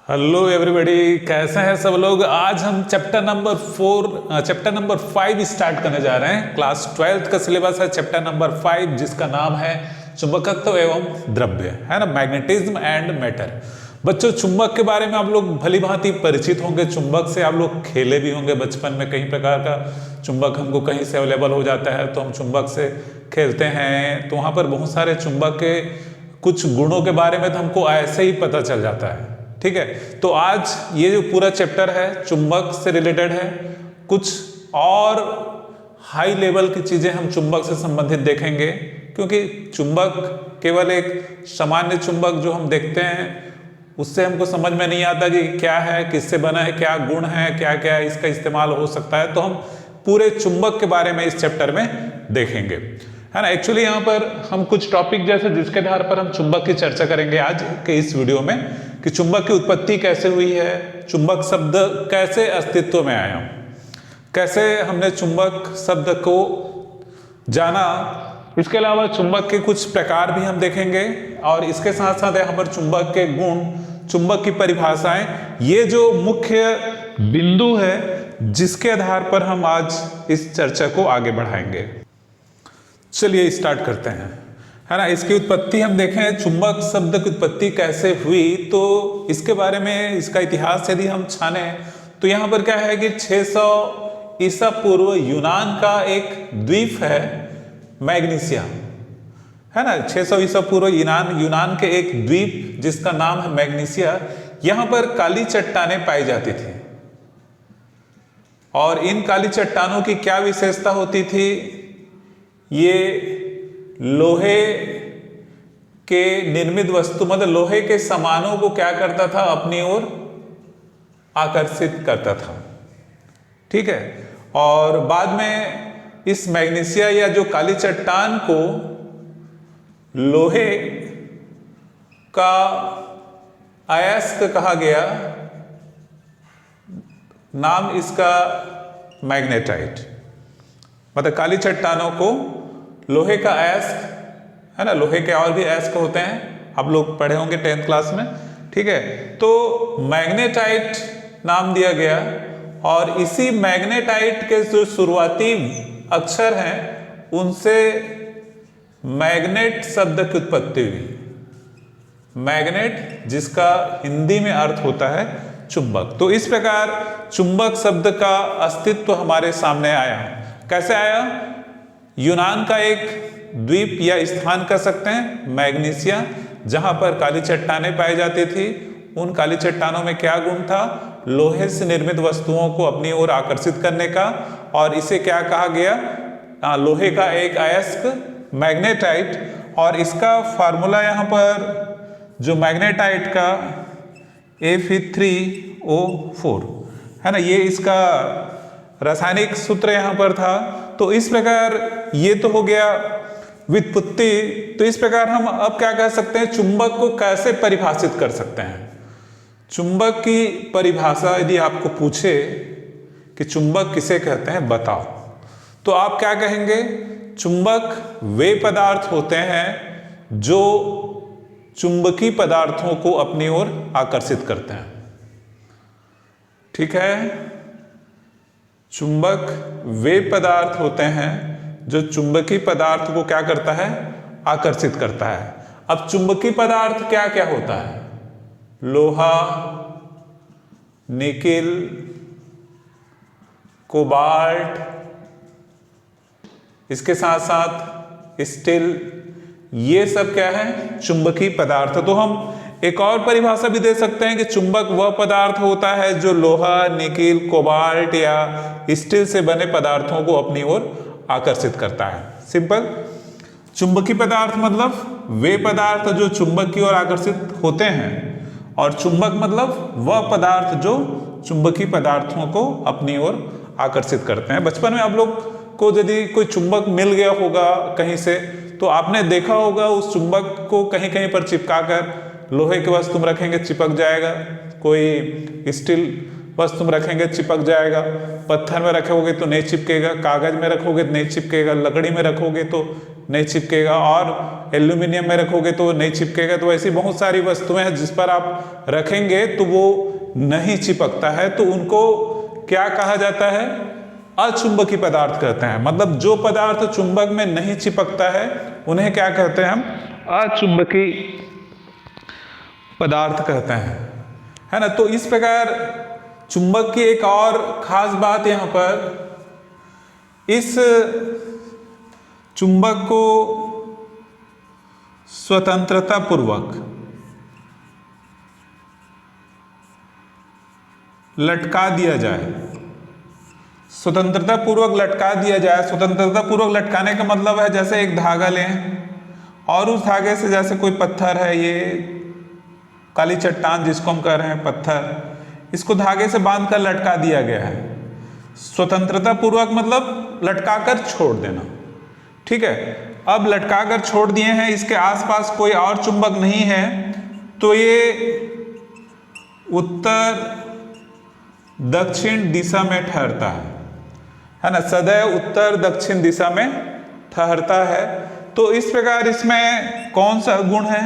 Hello everybody, कैसे हैं सब लोग। आज हम चैप्टर नंबर 5 स्टार्ट करने जा रहे हैं। क्लास 12th का सिलेबस है चैप्टर नंबर 5, जिसका नाम है चुंबकत्व एवं द्रव्य, है ना, मैग्नेटिज्म एंड मैटर। बच्चों, चुंबक के बारे में आप लोग भली भांति परिचित होंगे। चुंबक से आप लोग खेले भी होंगे बचपन में। कई प्रकार का चुंबक हमको कहीं से अवेलेबल हो जाता है तो हम चुंबक से खेलते हैं। तो वहाँ पर बहुत सारे चुंबक के कुछ गुणों के बारे में तो हमको ऐसे ही पता चल जाता है। ठीक है, तो आज ये जो पूरा चैप्टर है चुंबक से रिलेटेड है। कुछ और हाई लेवल की चीजें हम चुंबक से संबंधित देखेंगे, क्योंकि चुंबक केवल एक सामान्य चुंबक जो हम देखते हैं उससे हमको समझ में नहीं आता कि क्या है, किससे बना है, क्या गुण है, क्या क्या इसका इस्तेमाल हो सकता है। तो हम पूरे चुंबक के बारे में इस चैप्टर में देखेंगे, है ना। एक्चुअली यहाँ पर हम कुछ टॉपिक जैसे जिसके आधार पर हम चुंबक की चर्चा करेंगे आज के इस वीडियो में, कि चुंबक की उत्पत्ति कैसे हुई है, चुंबक शब्द कैसे अस्तित्व में आया, कैसे हमने चुंबक शब्द को जाना। इसके अलावा चुंबक के कुछ प्रकार भी हम देखेंगे, और इसके साथ साथ यहाँ पर चुंबक के गुण, चुंबक की परिभाषाएं, ये जो मुख्य बिंदु है जिसके आधार पर हम आज इस चर्चा को आगे बढ़ाएंगे। चलिए स्टार्ट करते हैं, है ना। इसकी उत्पत्ति हम देखें, चुंबक शब्द की उत्पत्ति कैसे हुई, तो इसके बारे में, इसका इतिहास यदि हम छाने तो यहाँ पर क्या है कि 600 ईसा पूर्व यूनान का एक द्वीप है मैग्नीसिया, है ना। 600 ईसा पूर्व यूनान के एक द्वीप जिसका नाम है मैग्नीसिया, यहाँ पर काली चट्टानें पाई जाती थी। और इन काली चट्टानों की क्या विशेषता होती थी, ये लोहे के निर्मित वस्तु, मतलब लोहे के सामानों को क्या करता था, अपनी ओर आकर्षित करता था। ठीक है, और बाद में इस मैग्नीसिया या जो काली चट्टान को लोहे का अयस्क कहा गया, नाम इसका मैग्नेटाइट। मतलब काली चट्टानों को लोहे का अयस्क, है ना, लोहे के और भी अयस्क होते हैं, आप लोग पढ़े होंगे 10th क्लास में। ठीक है, तो मैग्नेटाइट नाम दिया गया, और इसी मैग्नेटाइट के जो शुरुआती अक्षर हैं उनसे मैग्नेट शब्द की उत्पत्ति हुई। मैग्नेट जिसका हिंदी में अर्थ होता है चुंबक। तो इस प्रकार चुंबक शब्द का अस्तित्व हमारे सामने आया। कैसे आया? यूनान का एक द्वीप या स्थान कह सकते हैं मैग्नीसिया, जहां पर काली चट्टानें पाई जाती थी। उन काली चट्टानों में क्या गुण था? लोहे से निर्मित वस्तुओं को अपनी ओर आकर्षित करने का, और इसे क्या कहा गया? लोहे का एक अयस्क मैग्नेटाइट। और इसका फार्मूला यहाँ पर जो मैग्नेटाइट का Fe3O4, है ना, ये इसका रासायनिक सूत्र यहाँ पर था। तो इस प्रकार ये तो हो गया व्युत्पत्ति। तो इस प्रकार हम अब क्या कह सकते हैं, चुंबक को कैसे परिभाषित कर सकते हैं। चुंबक की परिभाषा यदि आपको पूछे कि चुंबक किसे कहते हैं बताओ, तो आप क्या कहेंगे? चुंबक वे पदार्थ होते हैं जो चुंबकीय पदार्थों को अपनी ओर आकर्षित करते हैं। ठीक है, चुंबक वे पदार्थ होते हैं जो चुंबकीय पदार्थ को क्या करता है? आकर्षित करता है। अब चुंबकीय पदार्थ क्या क्या होता है? लोहा, निकेल, कोबाल्ट, इसके साथ साथ स्टील, ये सब क्या है? चुंबकीय पदार्थ। तो हम एक और परिभाषा भी दे सकते हैं कि चुंबक वह पदार्थ होता है जो लोहा, निकेल, कोबाल्ट या स्टील से बने पदार्थों को अपनी ओर आकर्षित करता है। सिंपल। चुंबकीय पदार्थ मतलब वे पदार्थ जो चुंबक की ओर आकर्षित होते हैं, और चुंबक मतलब वह पदार्थ जो चुंबकीय पदार्थों को अपनी ओर आकर्षित करते हैं। बचपन में आप लोग को यदि कोई चुंबक मिल गया होगा कहीं से, तो आपने देखा होगा उस चुंबक को कहीं कहीं पर चिपका कर लोहे के वस्तु में रखेंगे, चिपक जाएगा। कोई स्टील वस्तु में रखेंगे चिपक जाएगा, पत्थर में रखोगे तो नहीं चिपकेगा, कागज में रखोगे तो नहीं चिपकेगा, लकड़ी में रखोगे तो नहीं चिपकेगा, और एल्यूमिनियम में रखोगे तो नहीं चिपकेगा। तो ऐसी बहुत सारी वस्तुएं हैं जिस पर आप रखेंगे तो वो नहीं चिपकता है, तो उनको क्या कहा जाता है? अचुंबकीय पदार्थ कहते हैं। मतलब जो पदार्थ चुंबक में नहीं चिपकता है उन्हें क्या कहते हैं हम? अचुंबकीय पदार्थ कहते हैं, है ना। तो इस प्रकार चुंबक की एक और खास बात यहां पर, इस चुंबक को स्वतंत्रता पूर्वक लटका दिया जाए, स्वतंत्रता पूर्वक लटका दिया जाए। स्वतंत्रता पूर्वक लटकाने का मतलब है जैसे एक धागा लें और उस धागे से, जैसे कोई पत्थर है, ये काली चट्टान जिसको हम कह रहे हैं पत्थर, इसको धागे से बांधकर लटका दिया गया है। स्वतंत्रता पूर्वक मतलब लटकाकर छोड़ देना, ठीक है। अब लटकाकर छोड़ दिए हैं, इसके आसपास कोई और चुंबक नहीं है, तो ये उत्तर दक्षिण दिशा में ठहरता है ना, सदैव उत्तर दक्षिण दिशा में ठहरता है। तो इस प्रकार इसमें कौन सा गुण है?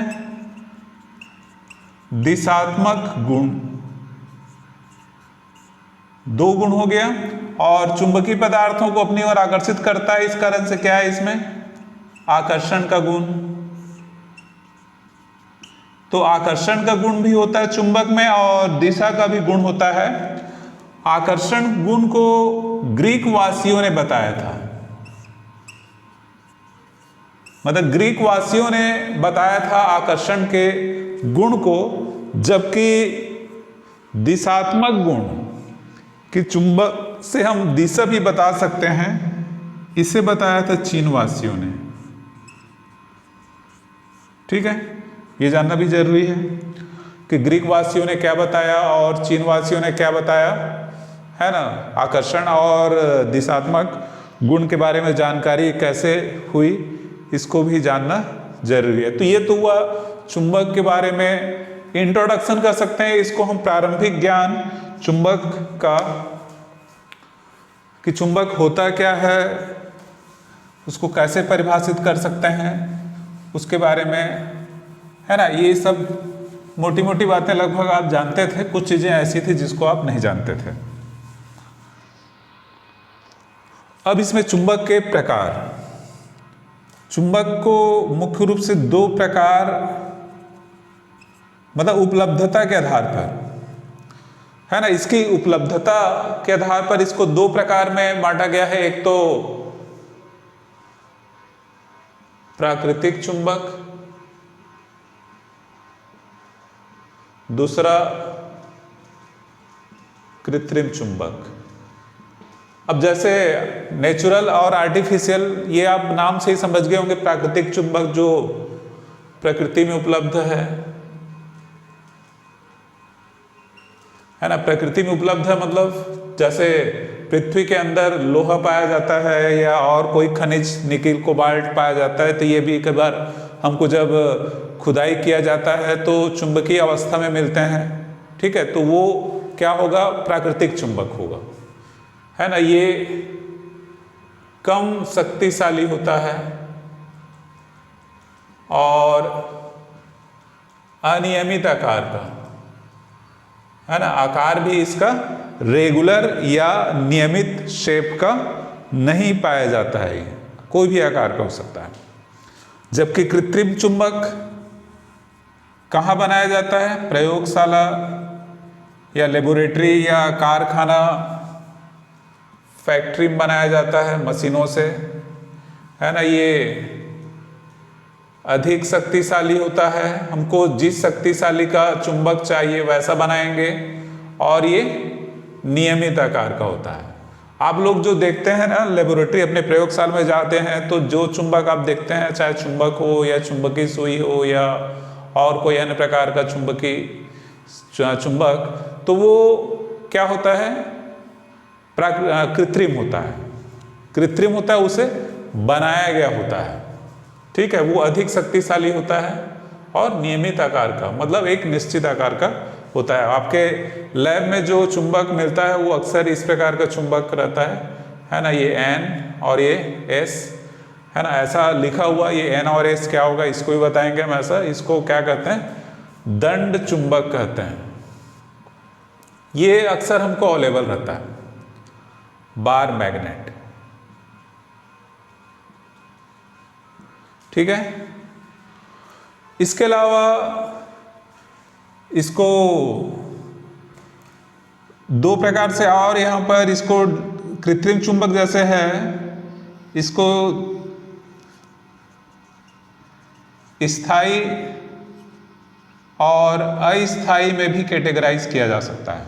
दिशात्मक गुण, दो गुण हो गया। और चुंबकीय पदार्थों को अपनी ओर आकर्षित करता है, इस कारण से क्या है इसमें? आकर्षण का गुण। तो आकर्षण का गुण भी होता है चुंबक में और दिशा का भी गुण होता है। आकर्षण गुण को ग्रीक वासियों ने बताया था, मतलब ग्रीक वासियों ने बताया था आकर्षण के गुण को, जबकि दिशात्मक गुण कि चुंबक से हम दिशा भी बता सकते हैं, इसे बताया था चीन वासियों ने, ठीक है। ये जानना भी जरूरी है कि ग्रीक वासियों ने क्या बताया और चीन वासियों ने क्या बताया, है ना। आकर्षण और दिशात्मक गुण के बारे में जानकारी कैसे हुई, इसको भी जानना जरूरी है। तो ये तो हुआ चुंबक के बारे में इंट्रोडक्शन कर सकते हैं, इसको हम प्रारंभिक ज्ञान चुंबक का, कि चुंबक होता क्या है, उसको कैसे परिभाषित कर सकते हैं, उसके बारे में, है ना। ये सब मोटी मोटी बातें लगभग आप जानते थे, कुछ चीजें ऐसी थी जिसको आप नहीं जानते थे। अब इसमें चुंबक के प्रकार, चुंबक को मुख्य रूप से दो प्रकार, मतलब उपलब्धता के आधार पर, है ना, इसकी उपलब्धता के आधार पर इसको दो प्रकार में बांटा गया है। एक तो प्राकृतिक चुंबक, दूसरा कृत्रिम चुंबक। अब जैसे नेचुरल और आर्टिफिशियल, ये आप नाम से ही समझ गए होंगे। प्राकृतिक चुंबक जो प्रकृति में उपलब्ध है ना, प्रकृति में उपलब्ध है मतलब जैसे पृथ्वी के अंदर लोहा पाया जाता है या और कोई खनिज, निकिल, कोबाल्ट पाया जाता है, तो ये भी कई बार हमको जब खुदाई किया जाता है तो चुंबकीय अवस्था में मिलते हैं, ठीक है। तो वो क्या होगा? प्राकृतिक चुंबक होगा, है ना। ये कम शक्तिशाली होता है और अनियमित आकार का, है ना। आकार भी इसका रेगुलर या नियमित शेप का नहीं पाया जाता है, ये कोई भी आकार का हो सकता है। जबकि कृत्रिम चुंबक कहाँ बनाया जाता है? प्रयोगशाला या लेबोरेटरी या कारखाना, फैक्ट्री में बनाया जाता है मशीनों से, है ना। ये अधिक शक्तिशाली होता है, हमको जिस शक्तिशाली का चुंबक चाहिए वैसा बनाएंगे, और ये नियमित आकार का होता है। आप लोग जो देखते हैं ना लेबोरेटरी, अपने प्रयोगशाला में जाते हैं तो जो चुंबक आप देखते हैं, चाहे चुंबक हो या चुंबकीय सुई हो या और कोई अन्य प्रकार का चुंबकीय चुंबक, तो वो क्या होता है? कृत्रिम होता है। कृत्रिम होता है, उसे बनाया गया होता है, ठीक है। वो अधिक शक्तिशाली होता है और नियमित आकार का, मतलब एक निश्चित आकार का होता है। आपके लैब में जो चुंबक मिलता है वो अक्सर इस प्रकार का चुंबक रहता है ना, ये N और ये S है ना, ऐसा लिखा हुआ। ये N और S क्या होगा इसको भी बताएंगे हम। ऐसा इसको क्या कहते हैं, दंड चुंबक कहते हैं। ये अक्सर हमको अवेलेबल रहता है, बार मैग्नेट। ठीक है, इसके अलावा इसको दो प्रकार से और यहां पर इसको कृत्रिम चुंबक जैसे है, इसको स्थायी और अस्थायी में भी कैटेगराइज किया जा सकता है।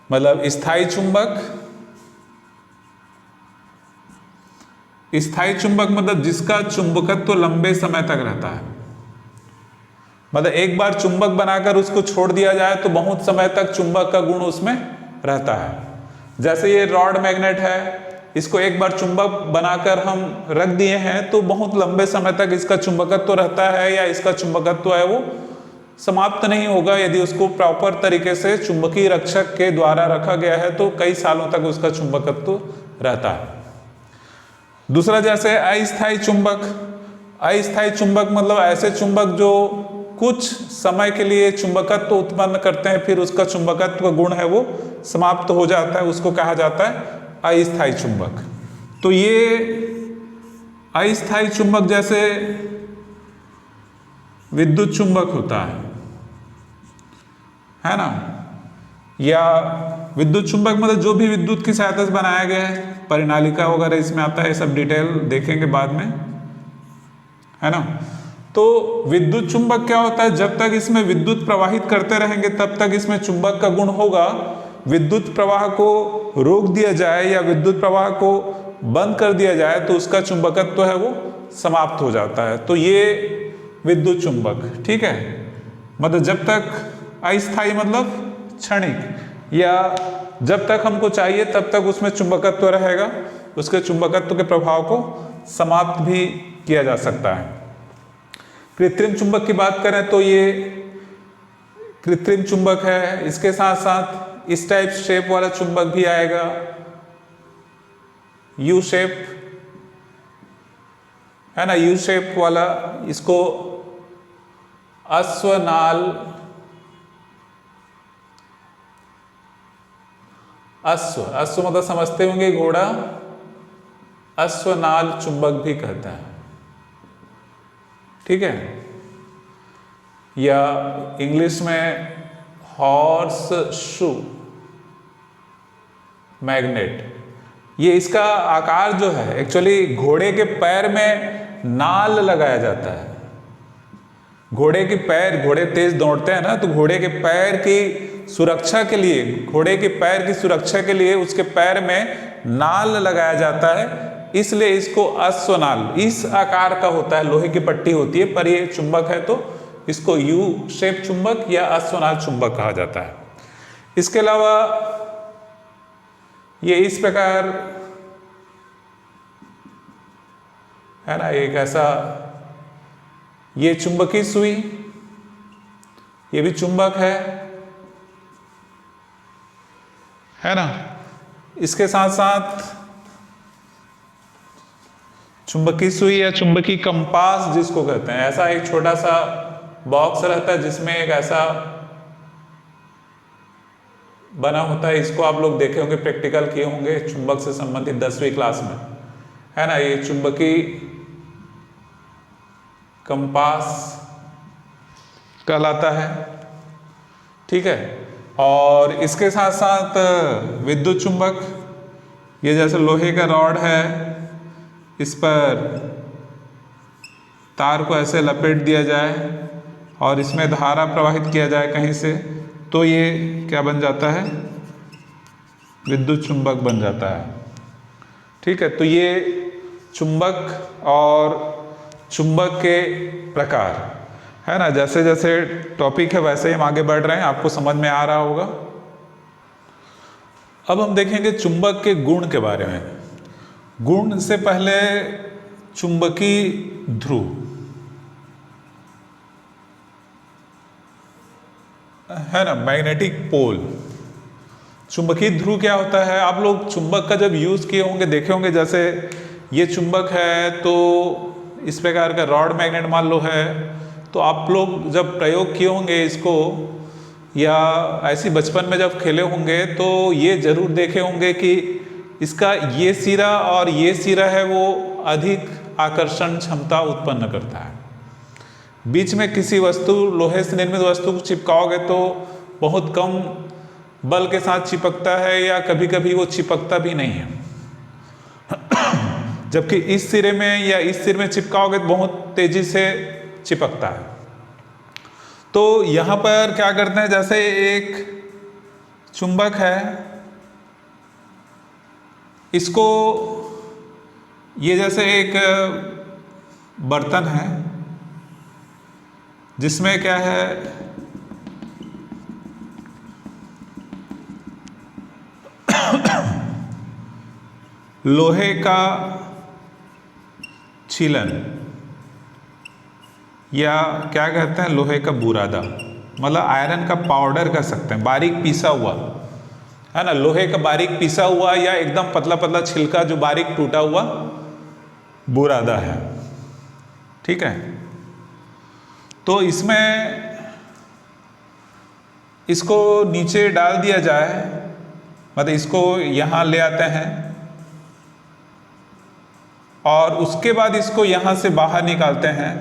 मतलब स्थायी चुंबक, स्थायी चुंबक मतलब जिसका चुंबकत्व तो लंबे समय तक रहता है। मतलब एक बार चुंबक बनाकर उसको छोड़ दिया जाए तो बहुत समय तक चुंबक का गुण उसमें रहता है। जैसे ये रॉड मैग्नेट है, इसको एक बार चुंबक बनाकर हम रख दिए हैं तो बहुत लंबे समय तक इसका चुंबकत्व तो रहता है, या इसका चुंबकत्व है वो समाप्त नहीं होगा। यदि उसको प्रॉपर तरीके से चुंबकीय रक्षक के द्वारा रखा गया है तो कई सालों तक उसका चुंबकत्व रहता है। दूसरा जैसे अस्थायी चुंबक। अस्थायी चुंबक मतलब ऐसे चुंबक जो कुछ समय के लिए चुंबकत्व उत्पन्न करते हैं, फिर उसका चुंबकत्व गुण है वो समाप्त हो जाता है, उसको कहा जाता है अस्थायी चुंबक। तो ये अस्थायी चुंबक जैसे विद्युत चुंबक होता है ना, या विद्युत चुंबक मतलब जो भी विद्युत की सहायता से बनाया गया है, परिनालिका वगैरह इसमें आता है, सब डिटेल देखेंगे बाद में, है ना। तो विद्युत चुंबक क्या होता है, जब तक इसमें विद्युत प्रवाहित करते रहेंगे तब तक इसमें चुंबक का गुण होगा। विद्युत प्रवाह को रोक दिया जाए या विद्युत प्रवाह को बंद कर दिया जाए तो उसका चुंबकत्व तो है वो समाप्त हो जाता है। तो ये विद्युत चुंबक, ठीक है। मतलब जब तक अस्थायी मतलब क्षणिक, या जब तक हमको चाहिए तब तक उसमें चुंबकत्व रहेगा, उसके चुंबकत्व के प्रभाव को समाप्त भी किया जा सकता है। कृत्रिम चुंबक की बात करें तो ये कृत्रिम चुंबक है, इसके साथ साथ इस टाइप शेप वाला चुंबक भी आएगा, यू शेप है ना, यू शेप वाला। इसको अश्वनाल, अश्व मतलब समझते होंगे घोड़ा, अश्वनाल चुंबक भी कहता है, ठीक है। या इंग्लिश में हॉर्स शू मैग्नेट। ये इसका आकार जो है, एक्चुअली घोड़े के पैर में नाल लगाया जाता है। घोड़े के पैर, घोड़े तेज दौड़ते हैं ना, तो घोड़े के पैर की सुरक्षा के लिए, घोड़े के पैर की सुरक्षा के लिए उसके पैर में नाल लगाया जाता है, इसलिए इसको अश्वनाल, इस आकार का होता है, लोहे की पट्टी होती है, पर ये चुंबक है तो इसको यू शेप चुंबक या अश्वनाल चुंबक कहा जाता है। इसके अलावा ये इस प्रकार है ना, एक ऐसा, ये चुंबकीय सुई, ये भी चुंबक है ना। इसके साथ साथ चुंबकीय सुई या चुंबकीय कंपास जिसको कहते हैं, ऐसा एक छोटा सा बॉक्स रहता है जिसमें एक ऐसा बना होता है। इसको आप लोग देखे होंगे, प्रैक्टिकल किए होंगे चुंबक से संबंधित 10वीं क्लास में, है ना। ये चुंबकीय कंपास कहलाता है, ठीक है। और इसके साथ साथ विद्युत चुंबक, ये जैसे लोहे का रॉड है, इस पर तार को ऐसे लपेट दिया जाए और इसमें धारा प्रवाहित किया जाए कहीं से, तो ये क्या बन जाता है, विद्युत चुंबक बन जाता है, ठीक है। तो ये चुंबक और चुंबक के प्रकार है ना। जैसे जैसे टॉपिक है वैसे ही हम आगे बढ़ रहे हैं, आपको समझ में आ रहा होगा। अब हम देखेंगे चुंबक के गुण के बारे में। गुण से पहले चुंबकीय ध्रुव, है ना, मैग्नेटिक पोल। चुंबकीय ध्रुव क्या होता है, आप लोग चुंबक का जब यूज़ किए होंगे देखे होंगे, जैसे ये चुंबक है तो इस प्रकार का रॉड मैग्नेट मान लो है, तो आप लोग जब प्रयोग किए होंगे इसको, या ऐसी बचपन में जब खेले होंगे तो ये जरूर देखे होंगे कि इसका ये सिरा और ये सिरा है वो अधिक आकर्षण क्षमता उत्पन्न करता है। बीच में किसी वस्तु, लोहे से निर्मित वस्तु को चिपकाओगे तो बहुत कम बल के साथ चिपकता है, या कभी कभी वो चिपकता भी नहीं है। जबकि इस सिरे में या इस सिरे में चिपकाओगे तो बहुत तेजी से चिपकता है। तो यहाँ पर क्या करते हैं, जैसे एक चुंबक है, इसको ये जैसे एक बर्तन है जिसमें क्या है, लोहे का छीलन, या क्या कहते हैं, लोहे का बुरादा, मतलब आयरन का पाउडर कह सकते हैं, बारीक पीसा हुआ, है ना, लोहे का बारीक पीसा हुआ या एकदम पतला पतला छिलका जो बारीक टूटा हुआ बुरादा है। ठीक है, तो इसमें इसको नीचे डाल दिया जाए, मतलब इसको यहाँ ले आते हैं और उसके बाद इसको यहाँ से बाहर निकालते हैं,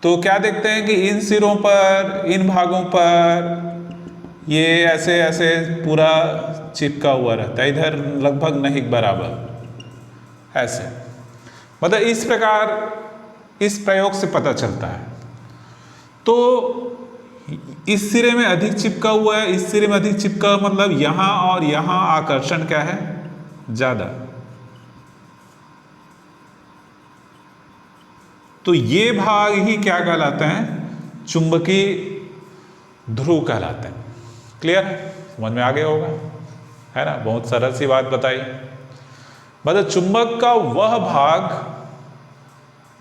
तो क्या देखते हैं कि इन सिरों पर, इन भागों पर ये ऐसे ऐसे पूरा चिपका हुआ रहता है, इधर लगभग नहीं बराबर ऐसे, मतलब इस प्रकार इस प्रयोग से पता चलता है। तो इस सिरे में अधिक चिपका हुआ है, इस सिरे में अधिक चिपका, मतलब यहां और यहां आकर्षण क्या है, ज्यादा। तो ये भाग ही क्या कहलाते हैं, चुंबकीय ध्रुव कहलाते हैं। क्लियर है, समझ में आ गया होगा, है ना, बहुत सरल सी बात बताई। मतलब चुंबक का वह भाग,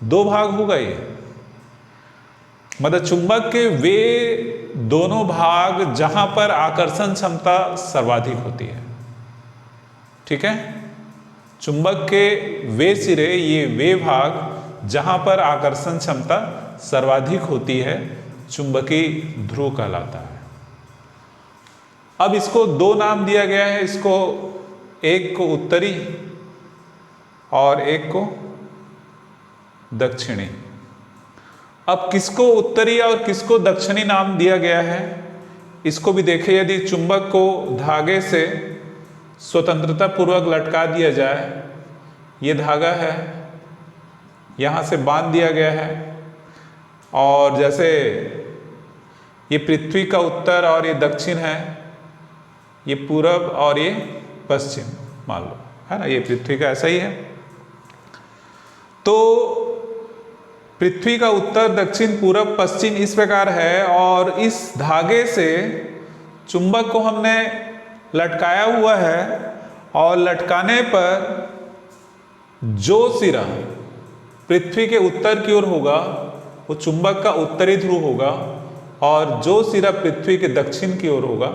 दो भाग हो गए, मतलब चुंबक के वे दोनों भाग जहां पर आकर्षण क्षमता सर्वाधिक होती है। ठीक है, चुंबक के वे सिरे, ये वे भाग जहां पर आकर्षण क्षमता सर्वाधिक होती है, चुंबकीय ध्रुव कहलाता है। अब इसको दो नाम दिया गया है, इसको एक को उत्तरी और एक को दक्षिणी। अब किसको उत्तरी और किसको दक्षिणी नाम दिया गया है, इसको भी देखें। यदि चुंबक को धागे से स्वतंत्रता पूर्वक लटका दिया जाए, ये धागा है, यहाँ से बांध दिया गया है, और जैसे ये पृथ्वी का उत्तर और ये दक्षिण है, ये पूरब और ये पश्चिम मान लो, है ना, ये पृथ्वी का ऐसा ही है। तो पृथ्वी का उत्तर, दक्षिण, पूरब, पश्चिम इस प्रकार है, और इस धागे से चुंबक को हमने लटकाया हुआ है, और लटकाने पर जो सिरा पृथ्वी के उत्तर की ओर होगा वो चुंबक का उत्तरी ध्रुव होगा, और जो सिरा पृथ्वी के दक्षिण की ओर होगा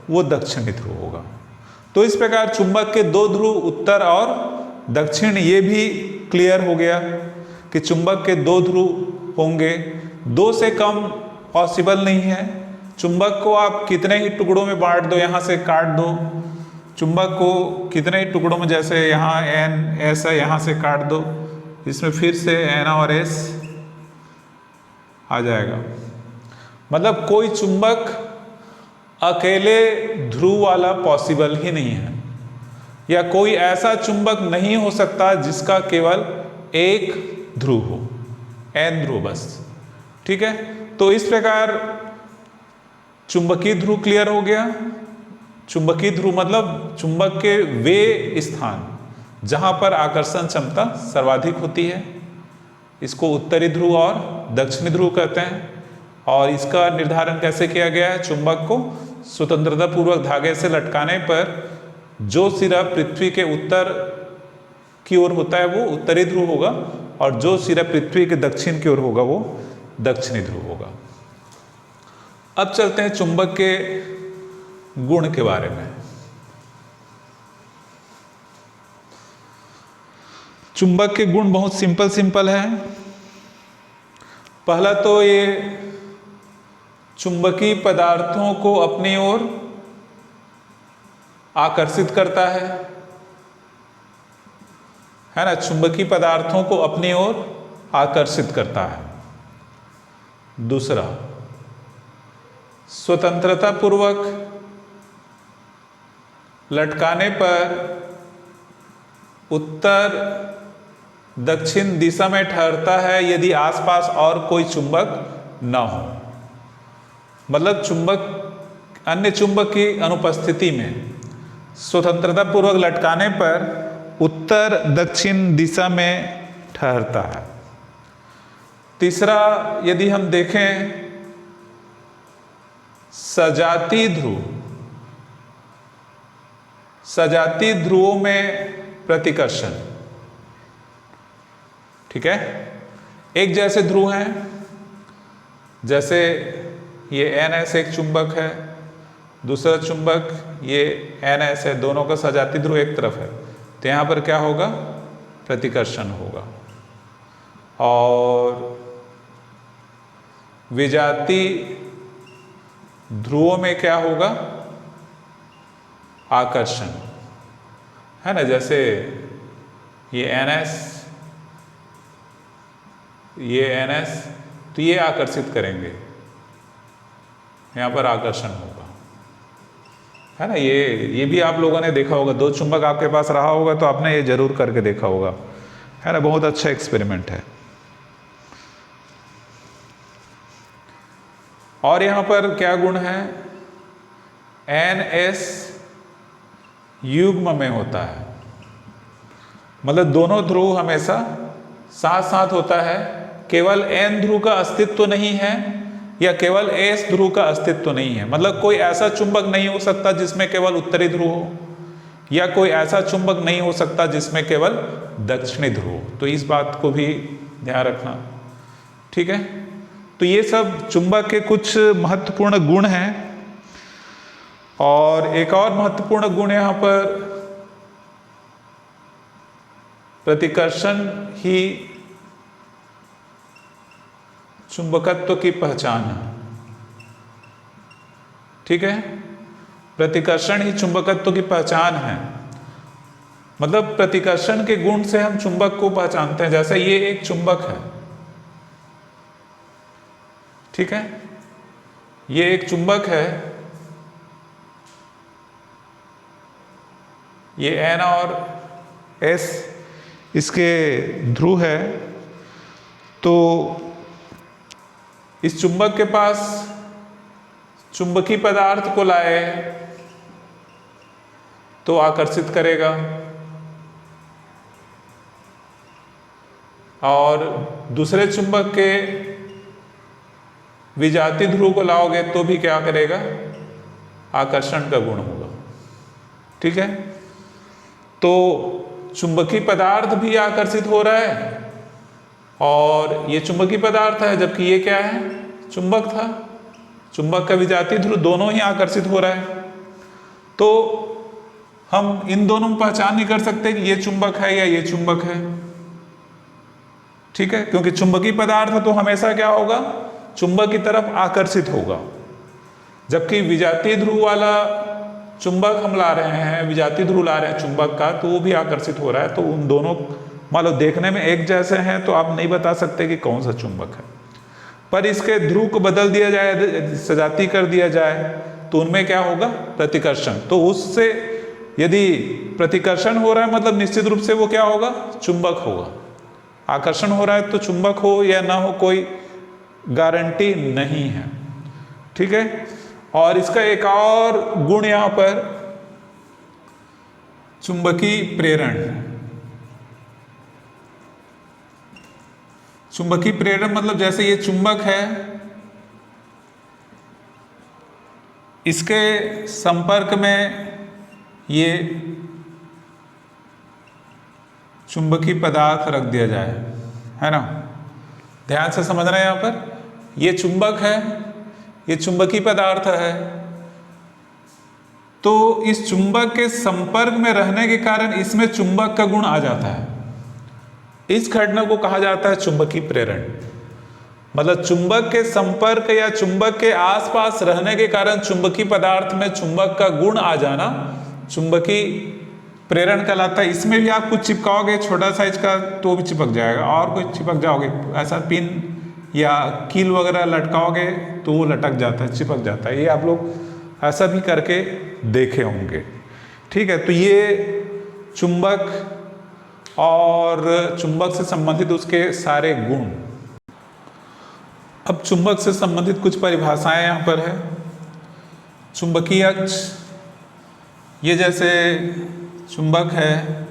वो दक्षिणी ध्रुव होगा। तो इस प्रकार चुंबक के दो ध्रुव, उत्तर और दक्षिण, ये भी क्लियर हो गया कि चुंबक के दो ध्रुव होंगे, दो से कम पॉसिबल नहीं है। चुंबक को आप कितने ही टुकड़ों में बांट दो, यहाँ से काट दो, चुंबक को कितने ही टुकड़ों में, जैसे यहाँ एन एस है, यहाँ से काट दो, इसमें फिर से एन और एस आ जाएगा। मतलब कोई चुंबक अकेले ध्रुव वाला पॉसिबल ही नहीं है, या कोई ऐसा चुंबक नहीं हो सकता जिसका केवल एक ध्रुव हो, एन ध्रुव बस। ठीक है, तो इस प्रकार चुंबकीय ध्रुव क्लियर हो गया। चुंबकीय ध्रुव मतलब चुंबक के वे स्थान जहां पर आकर्षण क्षमता सर्वाधिक होती है, इसको उत्तरी ध्रुव और दक्षिणी ध्रुव कहते हैं। और इसका निर्धारण कैसे किया गया है, चुंबक को स्वतंत्रता पूर्वक धागे से लटकाने पर जो सिरा पृथ्वी के उत्तर की ओर होता है वो उत्तरी ध्रुव होगा, और जो सिरा पृथ्वी के दक्षिण की ओर होगा वो दक्षिणी ध्रुव होगा। अब चलते हैं चुंबक के गुण के बारे में। चुंबक के गुण बहुत सिंपल है। पहला तो ये चुंबकीय पदार्थों को अपनी ओर आकर्षित करता है ना, चुंबकीय पदार्थों को अपनी ओर आकर्षित करता है। दूसरा, स्वतंत्रता पूर्वक लटकाने पर उत्तर दक्षिण दिशा में ठहरता है यदि आसपास और कोई चुंबक न हो। मतलब चुंबक, अन्य चुंबक की अनुपस्थिति में स्वतंत्रता पूर्वक लटकाने पर उत्तर दक्षिण दिशा में ठहरता है। तीसरा, यदि हम देखें सजातीय ध्रुव, सजातीय ध्रुवों में प्रतिकर्षण, ठीक है, एक जैसे ध्रुव हैं, जैसे ये NS एक चुंबक है, दूसरा चुंबक ये NS है, दोनों का सजातीय ध्रुव एक तरफ है, तो यहाँ पर क्या होगा, प्रतिकर्षण होगा। और विजातीय ध्रुवों में क्या होगा, आकर्षण, है ना, जैसे ये NS, ये NS, तो ये आकर्षित करेंगे, यहाँ पर आकर्षण होगा, है ना। ये भी आप लोगों ने देखा होगा, दो चुंबक आपके पास रहा होगा तो आपने ये जरूर करके देखा होगा, है ना, बहुत अच्छा एक्सपेरिमेंट है। और यहाँ पर क्या गुण है, NS युग्म में होता है, मतलब दोनों ध्रुव हमेशा साथ साथ होता है, केवल N ध्रुव का अस्तित्व तो नहीं है या केवल S ध्रुव का अस्तित्व तो नहीं है। मतलब कोई ऐसा चुंबक नहीं हो सकता जिसमें केवल उत्तरी ध्रुव हो, या कोई ऐसा चुंबक नहीं हो सकता जिसमें केवल दक्षिणी ध्रुव हो। तो इस बात को भी ध्यान रखना, ठीक है। तो ये सब चुंबक के कुछ महत्वपूर्ण गुण हैं। और एक और महत्वपूर्ण गुण यहाँ पर प्रतिकर्षण ही चुंबकत्व की पहचान है, ठीक है, प्रतिकर्षण ही चुंबकत्व की पहचान है। मतलब प्रतिकर्षण के गुण से हम चुंबक को पहचानते हैं। जैसे ये एक चुंबक है, ठीक है, ये एक चुंबक है, ये N और S इसके ध्रुव है। तो इस चुंबक के पास चुंबकीय पदार्थ को लाए तो आकर्षित करेगा, और दूसरे चुंबक के विजातीय ध्रुव को लाओगे तो भी क्या करेगा, आकर्षण का गुण होगा, ठीक है। तो चुंबकीय पदार्थ भी आकर्षित हो रहा है, और ये चुंबकीय पदार्थ है, जबकि ये क्या है, चुंबक था। चुंबक का विजातीय ध्रुव दोनों ही आकर्षित हो रहा है। तो हम इन दोनों में पहचान नहीं कर सकते कि ये चुंबक है या ये चुंबक है, ठीक है, क्योंकि चुंबकीय पदार्थ तो हमेशा क्या होगा, चुंबक की तरफ आकर्षित होगा। जबकि विजातीय ध्रुव वाला चुंबक हम ला रहे हैं, विजातीय ध्रुव ला रहे हैं चुंबक का, तो वो भी आकर्षित हो रहा है। तो उन दोनों मान लो देखने में एक जैसे हैं तो आप नहीं बता सकते कि कौन सा चुंबक है। पर इसके ध्रुव को बदल दिया जाए, सजाती कर दिया जाए, तो उनमें क्या होगा, प्रतिकर्षण। तो उससे यदि प्रतिकर्षण हो रहा है मतलब निश्चित रूप से वो क्या होगा, चुंबक होगा। आकर्षण हो रहा है तो चुंबक हो या ना हो कोई गारंटी नहीं है, ठीक है। और इसका एक और गुण यहाँ पर चुंबकीय प्रेरण। चुंबकीय प्रेरण मतलब जैसे ये चुंबक है, इसके संपर्क में ये चुंबकीय पदार्थ रख दिया जाए, है ना। ध्यान से समझना है, यहाँ पर ये चुंबक है, ये चुंबकीय पदार्थ है, तो इस चुंबक के संपर्क में रहने के कारण इसमें चुंबक का गुण आ जाता है। इस घटना को कहा जाता है चुंबकीय प्रेरण। मतलब चुंबक के संपर्क या चुंबक के आसपास रहने के कारण चुंबकीय पदार्थ में चुंबक का गुण आ जाना चुंबकीय प्रेरण कहलाता है। इसमें भी आप कुछ चिपकाओगे छोटा साइज का तो भी चिपक जाएगा, और कुछ चिपक जाओगे, ऐसा पिन या कील वगैरह लटकाओगे तो वो लटक जाता है, चिपक जाता है। ये आप लोग ऐसा भी करके देखे होंगे। ठीक है, तो ये चुंबक और चुंबक से संबंधित उसके सारे गुण। अब चुंबक से संबंधित कुछ परिभाषाएं यहाँ पर है। चुंबकीय अक्ष, ये जैसे चुंबक है,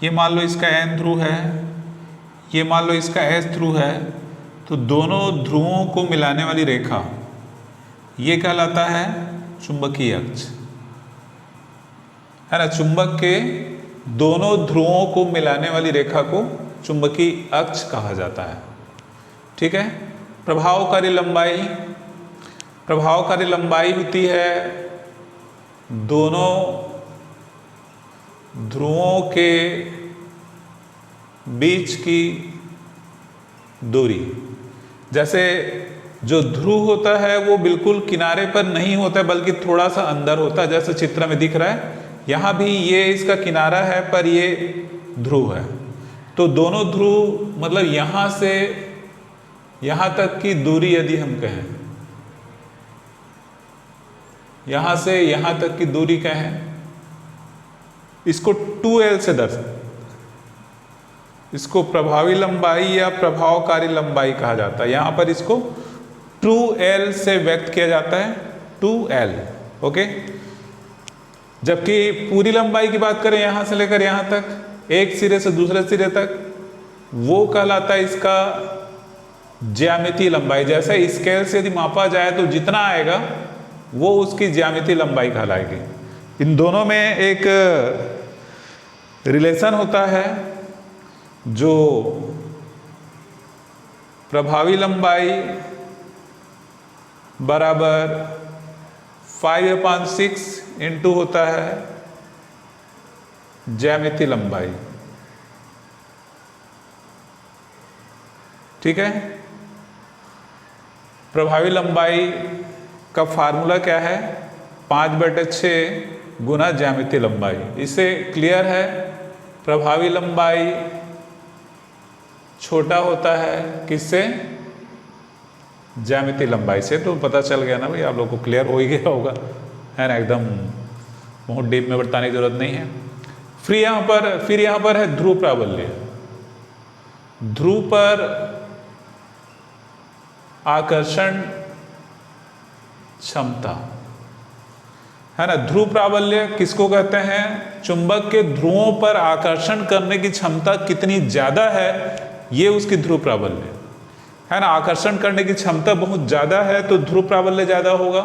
ये मान लो इसका N ध्रुव है, ये मान लो इसका S ध्रुव है, तो दोनों ध्रुवों को मिलाने वाली रेखा ये कहलाता है चुंबकीय अक्ष, है ना। चुंबक के दोनों ध्रुवों को मिलाने वाली रेखा को चुंबकीय अक्ष कहा जाता है। ठीक है। प्रभावकारी लंबाई, प्रभावकारी लंबाई होती है दोनों ध्रुवों के बीच की दूरी। जैसे जो ध्रुव होता है वो बिल्कुल किनारे पर नहीं होता बल्कि थोड़ा सा अंदर होता है, जैसे चित्र में दिख रहा है। यहाँ भी ये इसका किनारा है पर ये ध्रुव है, तो दोनों ध्रुव मतलब यहाँ से यहाँ तक की दूरी यदि हम कहें, यहाँ से यहाँ तक की दूरी कहें, इसको 2L से दर्शाते, इसको प्रभावी लंबाई या प्रभावकारी लंबाई कहा जाता है। यहाँ पर इसको 2L से व्यक्त किया जाता है, 2L। ओके। जबकि पूरी लंबाई की बात करें यहाँ से लेकर यहाँ तक, एक सिरे से दूसरे सिरे तक, वो कहलाता है इसका ज्यामितीय लंबाई। जैसे स्केल से यदि मापा जाए तो जितना आएगा वो उसकी ज्यामितीय लंबाई कहलाएगी। इन दोनों में एक रिलेशन होता है, जो प्रभावी लंबाई बराबर 5/6 इंटू होता है ज्यामितीय लंबाई। ठीक है। प्रभावी लंबाई का फार्मूला क्या है? 5/6 गुना ज्यामितीय लंबाई। इससे क्लियर है प्रभावी लंबाई छोटा होता है किससे? ज्यामितीय लंबाई से। तो पता चल गया ना भाई, आप लोग को क्लियर हो ही गया होगा, है ना। एकदम बहुत डीप में बताने की जरूरत नहीं है। फिर यहाँ पर है ध्रुव प्राबल्य। ध्रुव पर आकर्षण क्षमता, है ना। ध्रुव प्राबल्य किसको कहते हैं? चुंबक के ध्रुवों पर आकर्षण करने की क्षमता कितनी ज्यादा है, ये उसकी ध्रुव प्राबल्य है ना। आकर्षण करने की क्षमता बहुत ज्यादा है तो ध्रुव प्राबल्य ज्यादा होगा।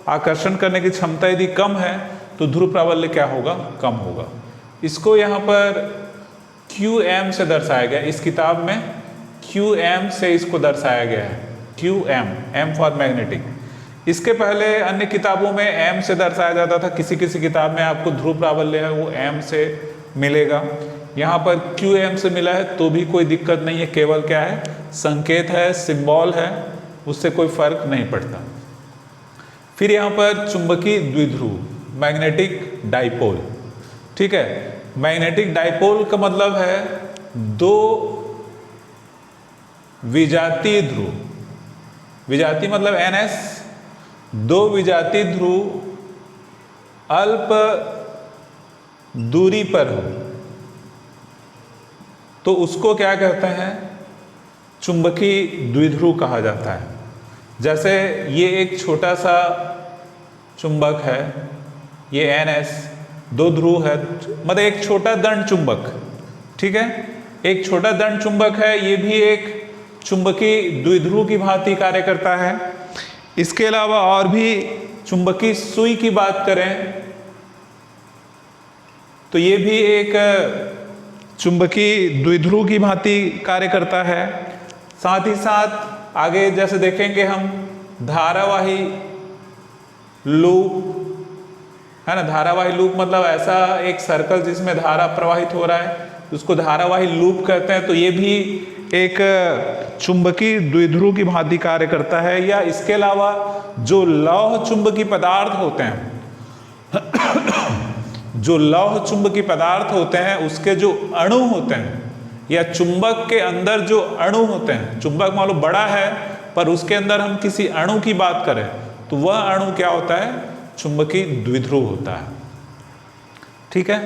आकर्षण करने की क्षमता यदि कम है तो ध्रुव प्राबल्य क्या होगा? कम होगा। इसको यहाँ पर QM से दर्शाया गया। इस किताब में QM से इसको दर्शाया गया है। QM, M for magnetic. इसके पहले अन्य किताबों में M से दर्शाया जाता था। किसी किसी किताब में आपको ध्रुव प्राबल्य है वो M से मिलेगा। यहाँ पर QM से मिला है तो भी कोई दिक्कत नहीं है, केवल क्या है? संकेत है, सिंबल है, उससे कोई फर्क नहीं पड़ता। फिर यहाँ पर चुंबकीय द्विध्रुव, मैग्नेटिक डाइपोल। ठीक है। मैग्नेटिक डाइपोल का मतलब है दो विजातीय ध्रुव, विजातीय मतलब NS, दो विजातीय ध्रुव अल्प दूरी पर हो तो उसको क्या कहते हैं? चुंबकीय द्विध्रुव कहा जाता है। जैसे ये एक छोटा सा चुंबक है, ये NS, दो ध्रुव है, मतलब एक छोटा दंड चुंबक। ठीक है। एक छोटा दंड चुंबक है, ये भी एक चुंबकीय द्विध्रुव की भांति कार्य करता है। इसके अलावा और भी चुंबकीय सुई की बात करें तो ये भी एक चुंबकीय द्विध्रुव की भांति कार्य करता है। साथ ही साथ आगे जैसे देखेंगे हम धारावाही लूप, है ना। धारावाही लूप मतलब ऐसा एक सर्कल जिसमें धारा प्रवाहित हो रहा है, उसको धारावाही लूप कहते हैं। तो ये भी एक चुंबकीय द्विध्रुव की भांति कार्य करता है। या इसके अलावा जो लौह चुंबकीय पदार्थ होते हैं जो लौह चुंबकीय पदार्थ होते हैं उसके जो अणु होते हैं, या चुंबक के अंदर जो अणु होते हैं, चुंबक मान लो बड़ा है पर उसके अंदर हम किसी अणु की बात करें तो वह अणु क्या होता है, चुंबकीय द्विध्रुव होता है। ठीक है,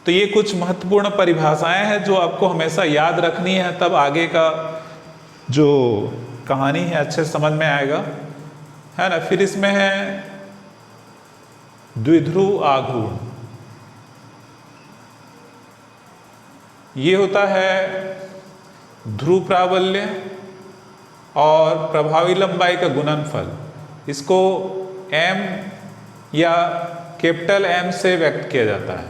तो ये कुछ महत्वपूर्ण परिभाषाएं हैं जो आपको हमेशा याद रखनी है, तब आगे का जो कहानी है अच्छे समझ में आएगा, है ना। फिर इसमें है द्विध्रुव आघूर्ण। ये होता है ध्रुव प्राबल्य और प्रभावी लंबाई का गुणनफल। इसको m या कैपिटल M से व्यक्त किया जाता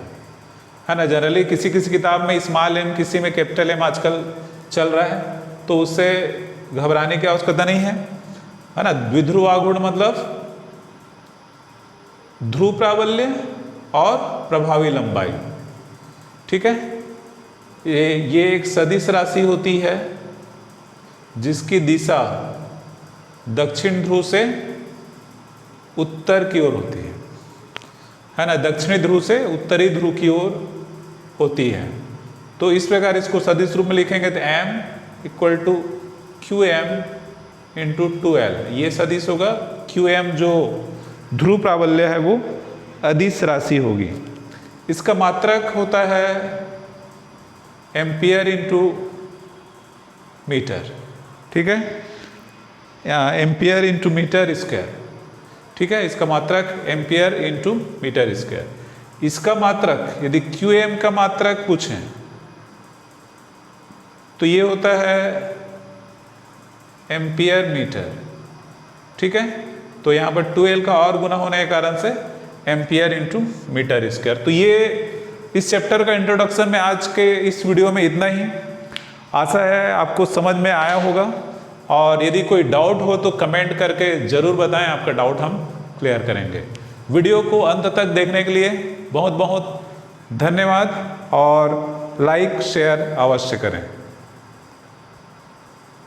है ना। जनरली किसी किसी किताब में स्मॉल m, किसी में कैपिटल M आजकल चल रहा है, तो उससे घबराने की आवश्यकता नहीं है ना। द्विध्रुव आघूर्ण मतलब ध्रुव प्राबल्य और प्रभावी लंबाई। ठीक है, ये एक सदिश राशि होती है जिसकी दिशा दक्षिण ध्रुव से उत्तर की ओर होती है ना। दक्षिणी ध्रुव से उत्तरी ध्रुव की ओर होती है। तो इस प्रकार इसको सदिश रूप में लिखेंगे तो m equal to QM into 2L। ये सदिश होगा, QM जो ध्रुव प्राबल्य है वो अदिश राशि होगी। इसका मात्रक होता है एम्पियर इंटू मीटर। ठीक है, एम्पियर इंटू मीटर स्क्वायर। ठीक है, इसका मात्रक एम्पियर इंटू मीटर स्क्वायर। इसका मात्रक यदि QM का मात्रक पूछें तो ये होता है एम्पियर मीटर। ठीक है, तो यहाँ पर 2L का और गुना होने के कारण से एम्पियर इंटू मीटर स्क्वायर। तो ये इस चैप्टर का इंट्रोडक्शन में आज के इस वीडियो में इतना ही। आशा है आपको समझ में आया होगा, और यदि कोई डाउट हो तो कमेंट करके ज़रूर बताएं, आपका डाउट हम क्लियर करेंगे। वीडियो को अंत तक देखने के लिए बहुत बहुत धन्यवाद, और लाइक शेयर अवश्य करें।